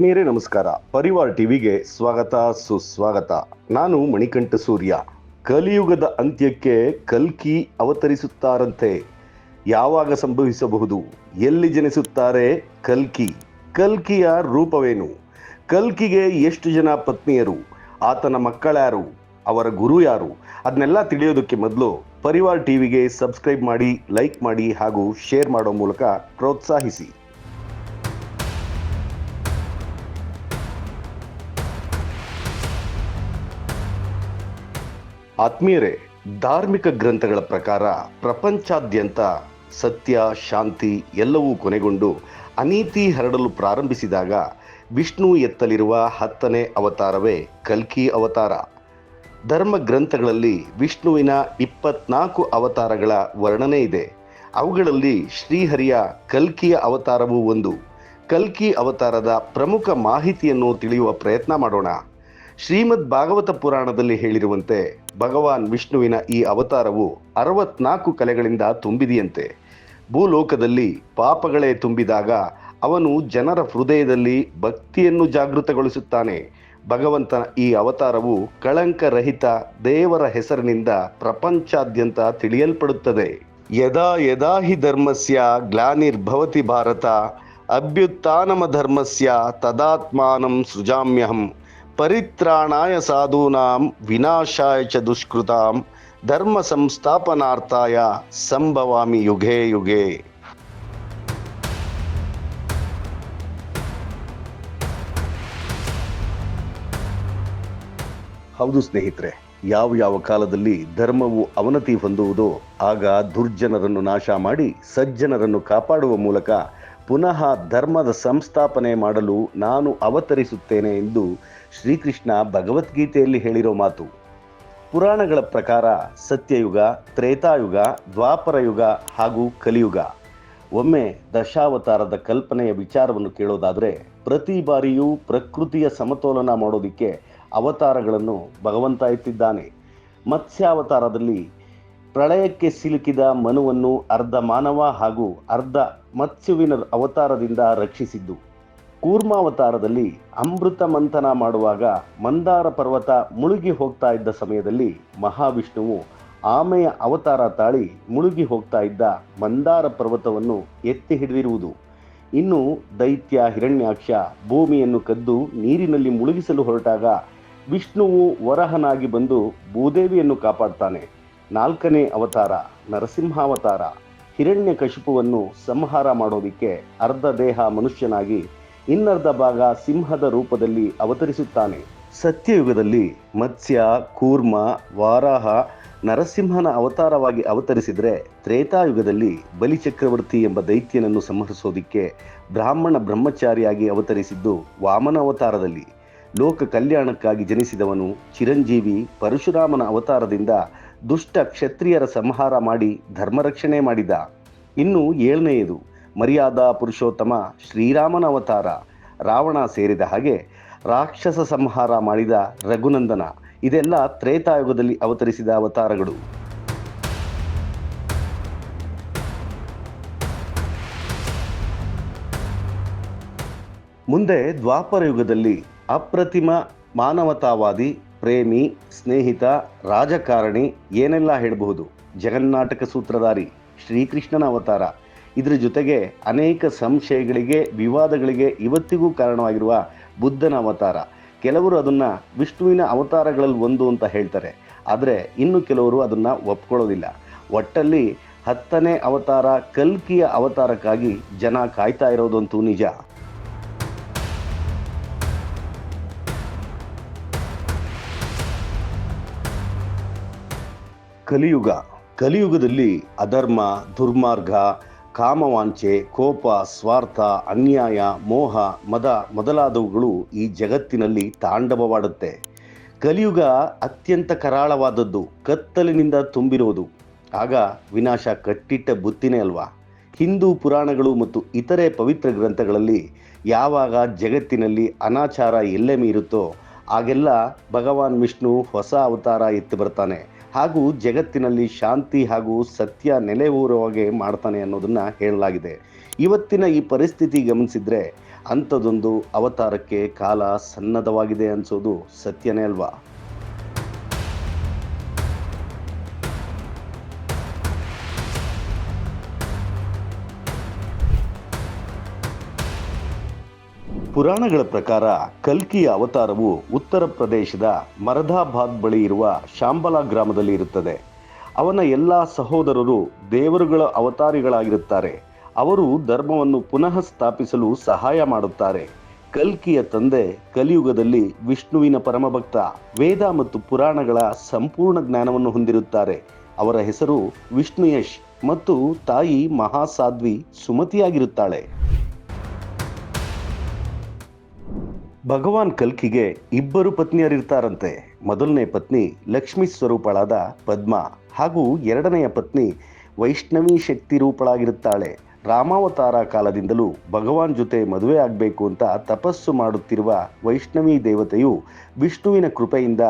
ಆತ್ಮೀಯರೇ ನಮಸ್ಕಾರ. ಪರಿವಾರ್ ಟಿವಿಗೆ ಸ್ವಾಗತ ಸುಸ್ವಾಗತ. ನಾನು ಮಣಿಕಂಠ ಸೂರ್ಯ. ಕಲಿಯುಗದ ಅಂತ್ಯಕ್ಕೆ ಕಲ್ಕಿ ಅವತರಿಸುತ್ತಾರಂತೆ. ಯಾವಾಗ ಸಂಭವಿಸಬಹುದು? ಎಲ್ಲಿ ಜನಿಸುತ್ತಾರೆ ಕಲ್ಕಿ? ಕಲ್ಕಿಯ ರೂಪವೇನು? ಕಲ್ಕಿಗೆ ಎಷ್ಟು ಜನ ಪತ್ನಿಯರು? ಆತನ ಮಕ್ಕಳ್ಯಾರು? ಅವರ ಗುರು ಯಾರು? ಅದನ್ನೆಲ್ಲ ತಿಳಿಯೋದಕ್ಕೆ ಮೊದಲು ಪರಿವಾರ್ ಟಿವಿಗೆ ಸಬ್ಸ್ಕ್ರೈಬ್ ಮಾಡಿ, ಲೈಕ್ ಮಾಡಿ ಹಾಗೂ ಶೇರ್ ಮಾಡೋ ಮೂಲಕ ಪ್ರೋತ್ಸಾಹಿಸಿ. ಆತ್ಮೀಯರೇ, ಧಾರ್ಮಿಕ ಗ್ರಂಥಗಳ ಪ್ರಕಾರ ಪ್ರಪಂಚಾದ್ಯಂತ ಸತ್ಯ, ಶಾಂತಿ ಎಲ್ಲವೂ ಕೊನೆಗೊಂಡು ಅನೀತಿ ಹರಡಲು ಪ್ರಾರಂಭಿಸಿದಾಗ ವಿಷ್ಣು ಎತ್ತಲಿರುವ 10ನೇ ಅವತಾರವೇ ಕಲ್ಕಿ ಅವತಾರ. ಧರ್ಮ ಗ್ರಂಥಗಳಲ್ಲಿ ವಿಷ್ಣುವಿನ 24 ಅವತಾರಗಳ ವರ್ಣನೆ ಇದೆ. ಅವುಗಳಲ್ಲಿ ಶ್ರೀಹರಿಯ ಕಲ್ಕಿಯ ಅವತಾರವೂ ಒಂದು. ಕಲ್ಕಿ ಅವತಾರದ ಪ್ರಮುಖ ಮಾಹಿತಿಯನ್ನು ತಿಳಿಯುವ ಪ್ರಯತ್ನ ಮಾಡೋಣ. ಶ್ರೀಮದ್ ಭಾಗವತ ಪುರಾಣದಲ್ಲಿ ಹೇಳಿರುವಂತೆ ಭಗವಾನ್ ವಿಷ್ಣುವಿನ ಈ ಅವತಾರವು 64 ಕಲೆಗಳಿಂದ ತುಂಬಿದೆಯಂತೆ. ಭೂಲೋಕದಲ್ಲಿ ಪಾಪಗಳೇ ತುಂಬಿದಾಗ ಅವನು ಜನರ ಹೃದಯದಲ್ಲಿ ಭಕ್ತಿಯನ್ನು ಜಾಗೃತಗೊಳಿಸುತ್ತಾನೆ. ಭಗವಂತನ ಈ ಅವತಾರವು ಕಳಂಕರಹಿತ ದೇವರ ಹೆಸರಿನಿಂದ ಪ್ರಪಂಚಾದ್ಯಂತ ತಿಳಿಯಲ್ಪಡುತ್ತದೆ. ಯದಾ ಯದಾ ಹಿ ಧರ್ಮಸ್ಯ ಗ್ಲಾನಿರ್ಭವತಿ ಭಾರತ ಅಭ್ಯುತ್ಥಾನಮ ಧರ್ಮಸ್ಯ ತದಾತ್ಮಾನಂ ಸೃಜಾಮ್ಯಹಂ ಪರಿತ್ರಾಣಾಯ ಸಾಧೂನಾಂ ವಿನಾಶಾಯ ಚ ದುಷ್ಕೃತಾಂ ಧರ್ಮ ಸಂಸ್ಥಾಪನಾರ್ಥಾಯ ಸಂಭವಾಮಿ ಯುಗೇ ಯುಗೇ. ಹೌದು ಸ್ನೇಹಿತರೆ, ಯಾವ ಕಾಲದಲ್ಲಿ ಧರ್ಮವು ಅವನತಿ ಹೊಂದುವುದೋ ಆಗ ದುರ್ಜನರನ್ನು ನಾಶ ಮಾಡಿ ಸಜ್ಜನರನ್ನು ಕಾಪಾಡುವ ಮೂಲಕ ಪುನಃ ಧರ್ಮದ ಸಂಸ್ಥಾಪನೆ ಮಾಡಲು ನಾನು ಅವತರಿಸುತ್ತೇನೆ ಎಂದು ಶ್ರೀಕೃಷ್ಣ ಭಗವದ್ಗೀತೆಯಲ್ಲಿ ಹೇಳಿರೋ ಮಾತು. ಪುರಾಣಗಳ ಪ್ರಕಾರ ಸತ್ಯಯುಗ, ತ್ರೇತಾಯುಗ, ದ್ವಾಪರ ಯುಗ ಹಾಗೂ ಕಲಿಯುಗ. ಒಮ್ಮೆ ದಶಾವತಾರದ ಕಲ್ಪನೆಯ ವಿಚಾರವನ್ನು ಕೇಳೋದಾದರೆ ಪ್ರತಿ ಬಾರಿಯೂ ಪ್ರಕೃತಿಯ ಸಮತೋಲನ ಮಾಡೋದಕ್ಕೆ ಅವತಾರಗಳನ್ನು ಭಗವಂತ ಎತ್ತಿದ್ದಾನೆ. ಮತ್ಸ್ಯಾವತಾರದಲ್ಲಿ ಪ್ರಳಯಕ್ಕೆ ಸಿಲುಕಿದ ಮನುವನ್ನು ಅರ್ಧ ಮಾನವ ಹಾಗೂ ಅರ್ಧ ಮತ್ಸ್ಯುವಿನ ಅವತಾರದಿಂದ ರಕ್ಷಿಸಿದ್ದು. ಕೂರ್ಮಾವತಾರದಲ್ಲಿ ಅಮೃತ ಮಂಥನ ಮಾಡುವಾಗ ಮಂದಾರ ಪರ್ವತ ಮುಳುಗಿ ಹೋಗ್ತಾ ಇದ್ದ ಸಮಯದಲ್ಲಿ ಮಹಾವಿಷ್ಣುವು ಆಮೆಯ ಅವತಾರ ತಾಳಿ ಮುಳುಗಿ ಹೋಗ್ತಾ ಇದ್ದ ಮಂದಾರ ಪರ್ವತವನ್ನು ಎತ್ತಿ ಹಿಡಿದಿರುವುದು. ಇನ್ನು ದೈತ್ಯ ಹಿರಣ್ಯಾಕ್ಷ ಭೂಮಿಯನ್ನು ಕದ್ದು ನೀರಿನಲ್ಲಿ ಮುಳುಗಿಸಲು ಹೊರಟಾಗ ವಿಷ್ಣುವು ವರಹನಾಗಿ ಬಂದು ಭೂದೇವಿಯನ್ನು ಕಾಪಾಡ್ತಾನೆ. 4ನೇ ಅವತಾರ ನರಸಿಂಹಾವತಾರ. ಹಿರಣ್ಯಕಶಿಪುವನ್ನು ಸಂಹಾರ ಮಾಡೋದಿಕ್ಕೆ ಅರ್ಧ ದೇಹ ಮನುಷ್ಯನಾಗಿ ಇನ್ನರ್ಧ ಭಾಗ ಸಿಂಹದ ರೂಪದಲ್ಲಿ ಅವತರಿಸುತ್ತಾನೆ. ಸತ್ಯಯುಗದಲ್ಲಿ ಮತ್ಸ್ಯ, ಕೂರ್ಮ, ವಾರಾಹ, ನರಸಿಂಹನ ಅವತಾರವಾಗಿ ಅವತರಿಸಿದರೆ ತ್ರೇತಾಯುಗದಲ್ಲಿ ಬಲಿಚಕ್ರವರ್ತಿ ಎಂಬ ದೈತ್ಯನನ್ನು ಸಂಹರಿಸೋದಿಕ್ಕೆ ಬ್ರಾಹ್ಮಣ ಬ್ರಹ್ಮಚಾರಿಯಾಗಿ ಅವತರಿಸಿದ್ದು ವಾಮನ ಅವತಾರದಲ್ಲಿ. ಲೋಕ ಕಲ್ಯಾಣಕ್ಕಾಗಿ ಜನಿಸಿದವನು ಚಿರಂಜೀವಿ ಪರಶುರಾಮನ ಅವತಾರದಿಂದ ದುಷ್ಟ ಕ್ಷತ್ರಿಯರ ಸಂಹಾರ ಮಾಡಿ ಧರ್ಮರಕ್ಷಣೆ ಮಾಡಿದ. ಇನ್ನು 7ನೇಯದು ಮರ್ಯಾದಾ ಪುರುಷೋತ್ತಮ ಶ್ರೀರಾಮನ ಅವತಾರ. ರಾವಣ ಸೇರಿದ ಹಾಗೆ ರಾಕ್ಷಸ ಸಂಹಾರ ಮಾಡಿದ ರಘುನಂದನ. ಇದೆಲ್ಲ ತ್ರೇತಾಯುಗದಲ್ಲಿ ಅವತರಿಸಿದ ಅವತಾರಗಳು. ಮುಂದೆ ದ್ವಾಪರ ಯುಗದಲ್ಲಿ ಅಪ್ರತಿಮ ಮಾನವತಾವಾದಿ, ಪ್ರೇಮಿ, ಸ್ನೇಹಿತ, ರಾಜಕಾರಣಿ ಏನೆಲ್ಲ ಹೇಳಬಹುದು. ಜಗನ್ನಾಟಕ ಸೂತ್ರಧಾರಿ ಶ್ರೀಕೃಷ್ಣನ ಅವತಾರ. ಇದರ ಜೊತೆಗೆ ಅನೇಕ ಸಂಶಯಗಳಿಗೆ, ವಿವಾದಗಳಿಗೆ ಇವತ್ತಿಗೂ ಕಾರಣವಾಗಿರುವ ಬುದ್ಧನ ಅವತಾರ. ಕೆಲವರು ಅದನ್ನು ವಿಷ್ಣುವಿನ ಅವತಾರಗಳಲ್ಲಿ ಒಂದು ಅಂತ ಹೇಳ್ತಾರೆ, ಆದರೆ ಇನ್ನು ಕೆಲವರು ಅದನ್ನು ಒಪ್ಕೊಳ್ಳೋದಿಲ್ಲ. ಒಟ್ಟಲ್ಲಿ 10ನೇ ಅವತಾರ ಕಲ್ಕಿಯ ಅವತಾರಕ್ಕಾಗಿ ಜನ ಕಾಯ್ತಾ ಇರೋದಂತೂ ನಿಜ. ಕಲಿಯುಗದಲ್ಲಿ ಅಧರ್ಮ, ದುರ್ಮಾರ್ಗ, ಕಾಮವಾಂಛೆ, ಕೋಪ, ಸ್ವಾರ್ಥ, ಅನ್ಯಾಯ, ಮೋಹ, ಮದ ಮೊದಲಾದವುಗಳು ಈ ಜಗತ್ತಿನಲ್ಲಿ ತಾಂಡವವಾಡುತ್ತೆ. ಕಲಿಯುಗ ಅತ್ಯಂತ ಕರಾಳವಾದದ್ದು, ಕತ್ತಲಿನಿಂದ ತುಂಬಿರುವುದು. ಆಗ ವಿನಾಶ ಕಟ್ಟಿಟ್ಟ ಬುತ್ತಿನೇ ಅಲ್ವಾ. ಹಿಂದೂ ಪುರಾಣಗಳು ಮತ್ತು ಇತರೆ ಪವಿತ್ರ ಗ್ರಂಥಗಳಲ್ಲಿ ಯಾವಾಗ ಜಗತ್ತಿನಲ್ಲಿ ಅನಾಚಾರ ಎಲ್ಲೆ ಮೀರುತ್ತೋ ಆಗೆಲ್ಲ ಭಗವಾನ್ ವಿಷ್ಣು ಹೊಸ ಅವತಾರ ಎತ್ತಿ ಬರ್ತಾನೆ ಹಾಗೂ ಜಗತ್ತಿನಲ್ಲಿ ಶಾಂತಿ ಹಾಗೂ ಸತ್ಯ ನೆಲೆಯೂರುವಾಗೆ ಮಾಡ್ತಾನೆ ಅನ್ನೋದನ್ನ ಹೇಳಲಾಗಿದೆ. ಇವತ್ತಿನ ಈ ಪರಿಸ್ಥಿತಿ ಗಮನಿಸಿದ್ರೆ ಅಂಥದ್ದೊಂದು ಅವತಾರಕ್ಕೆ ಕಾಲ ಸನ್ನದ್ಧವಾಗಿದೆ ಅನ್ಸೋದು ಸತ್ಯನೇ ಅಲ್ವಾ? ಪುರಾಣಗಳ ಪ್ರಕಾರ ಕಲ್ಕಿಯ ಅವತಾರವು ಉತ್ತರ ಪ್ರದೇಶದ ಮರದಾಬಾದ್ ಬಳಿ ಇರುವ ಶಾಂಬಲ ಗ್ರಾಮದಲ್ಲಿ ಇರುತ್ತದೆ. ಅವನ ಎಲ್ಲ ಸಹೋದರರು ದೇವರುಗಳ ಅವತಾರಿಗಳಾಗಿರುತ್ತಾರೆ. ಅವರು ಧರ್ಮವನ್ನು ಪುನಃ ಸ್ಥಾಪಿಸಲು ಸಹಾಯ ಮಾಡುತ್ತಾರೆ. ಕಲ್ಕಿಯ ತಂದೆ ಕಲಿಯುಗದಲ್ಲಿ ವಿಷ್ಣುವಿನ ಪರಮಭಕ್ತ, ವೇದ ಮತ್ತು ಪುರಾಣಗಳ ಸಂಪೂರ್ಣ ಜ್ಞಾನವನ್ನು ಹೊಂದಿರುತ್ತಾರೆ. ಅವರ ಹೆಸರು ವಿಷ್ಣುಯಶ್ ಮತ್ತು ತಾಯಿ ಮಹಾಸಾಧ್ವಿ ಸುಮತಿಯಾಗಿರುತ್ತಾಳೆ. ಭಗವಾನ್ ಕಲ್ಕಿಗೆ ಇಬ್ಬರು ಪತ್ನಿಯರಿರ್ತಾರಂತೆ. ಮೊದಲನೇ ಪತ್ನಿ ಲಕ್ಷ್ಮೀ ಸ್ವರೂಪಳಾದ ಪದ್ಮ ಹಾಗೂ ಎರಡನೆಯ ಪತ್ನಿ ವೈಷ್ಣವಿ ಶಕ್ತಿ ರೂಪಳಾಗಿರುತ್ತಾಳೆ. ರಾಮಾವತಾರ ಕಾಲದಿಂದಲೂ ಭಗವಾನ್ ಜೊತೆ ಮದುವೆ ಆಗಬೇಕು ಅಂತ ತಪಸ್ಸು ಮಾಡುತ್ತಿರುವ ವೈಷ್ಣವಿ ದೇವತೆಯು ವಿಷ್ಣುವಿನ ಕೃಪೆಯಿಂದ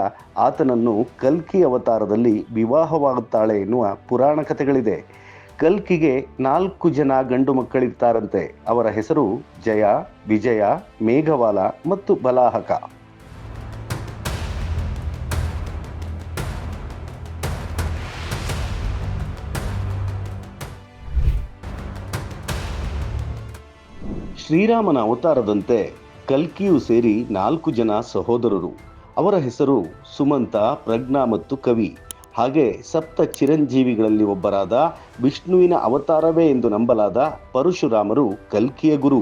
ಆತನನ್ನು ಕಲ್ಕಿ ಅವತಾರದಲ್ಲಿ ವಿವಾಹವಾಗುತ್ತಾಳೆ ಎನ್ನುವ ಪುರಾಣ ಕಥೆಗಳಿದೆ. ಕಲ್ಕಿಗೆ 4 ಜನ ಗಂಡು ಮಕ್ಕಳಿರ್ತಾರಂತೆ. ಅವರ ಹೆಸರು ಜಯ, ವಿಜಯ, ಮೇಘವಾಲ ಮತ್ತು ಬಲಾಹಕ. ಶ್ರೀರಾಮನ ಅವತಾರದಂತೆ ಕಲ್ಕಿಯು ಸೇರಿ 4 ಜನ ಸಹೋದರರು. ಅವರ ಹೆಸರು ಸುಮಂತ, ಪ್ರಜ್ಞಾ ಮತ್ತು ಕವಿ. ಹಾಗೆ ಸಪ್ತ ಚಿರಂಜೀವಿಗಳಲ್ಲಿ ಒಬ್ಬರಾದ ವಿಷ್ಣುವಿನ ಅವತಾರವೇ ಎಂದು ನಂಬಲಾದ ಪರಶುರಾಮರು ಕಲ್ಕಿಯ ಗುರು.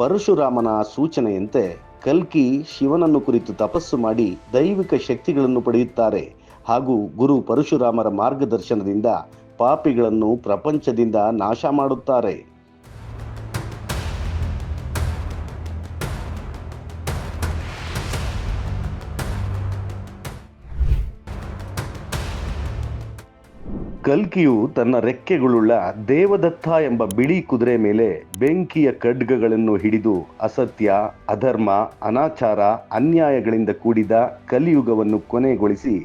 ಪರಶುರಾಮನ ಸೂಚನೆಯಂತೆ ಕಲ್ಕಿ ಶಿವನನ್ನು ಕುರಿತು ತಪಸ್ಸು ಮಾಡಿ ದೈವಿಕ ಶಕ್ತಿಗಳನ್ನು ಪಡೆಯುತ್ತಾರೆ ಹಾಗೂ ಗುರು ಪರಶುರಾಮರ ಮಾರ್ಗದರ್ಶನದಿಂದ ಪಾಪಿಗಳನ್ನು ಪ್ರಪಂಚದಿಂದ ನಾಶ ಮಾಡುತ್ತಾರೆ. ಕಲ್ಕಿಯು ತನ್ನ ರೆಕ್ಕೆಗಳುಳ್ಳ ದೇವದತ್ತ ಎಂಬ ಬಿಳಿ ಕುದುರೆ ಮೇಲೆ ಬೆಂಕಿಯ ಖಡ್ಗಗಳನ್ನು ಹಿಡಿದು ಅಸತ್ಯ, ಅಧರ್ಮ, ಅನಾಚಾರ, ಅನ್ಯಾಯಗಳಿಂದ ಕೂಡಿದ ಕಲಿಯುಗವನ್ನು ಕೊನೆಗೊಳಿಸಿ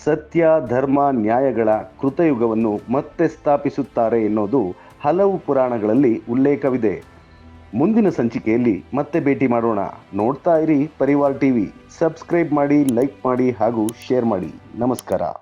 ಸತ್ಯ, ಧರ್ಮ, ನ್ಯಾಯಗಳ ಕೃತಯುಗವನ್ನು ಮತ್ತೆ ಸ್ಥಾಪಿಸುತ್ತಾರೆ ಎನ್ನುವುದು ಹಲವು ಪುರಾಣಗಳಲ್ಲಿ ಉಲ್ಲೇಖವಿದೆ. ಮುಂದಿನ ಸಂಚಿಕೆಯಲ್ಲಿ ಮತ್ತೆ ಭೇಟಿ ಮಾಡೋಣ. ನೋಡ್ತಾ ಇರಿ ಪರಿವಾರ್ ಟಿವಿ. ಸಬ್ಸ್ಕ್ರೈಬ್ ಮಾಡಿ, ಲೈಕ್ ಮಾಡಿ ಹಾಗೂ ಶೇರ್ ಮಾಡಿ. ನಮಸ್ಕಾರ.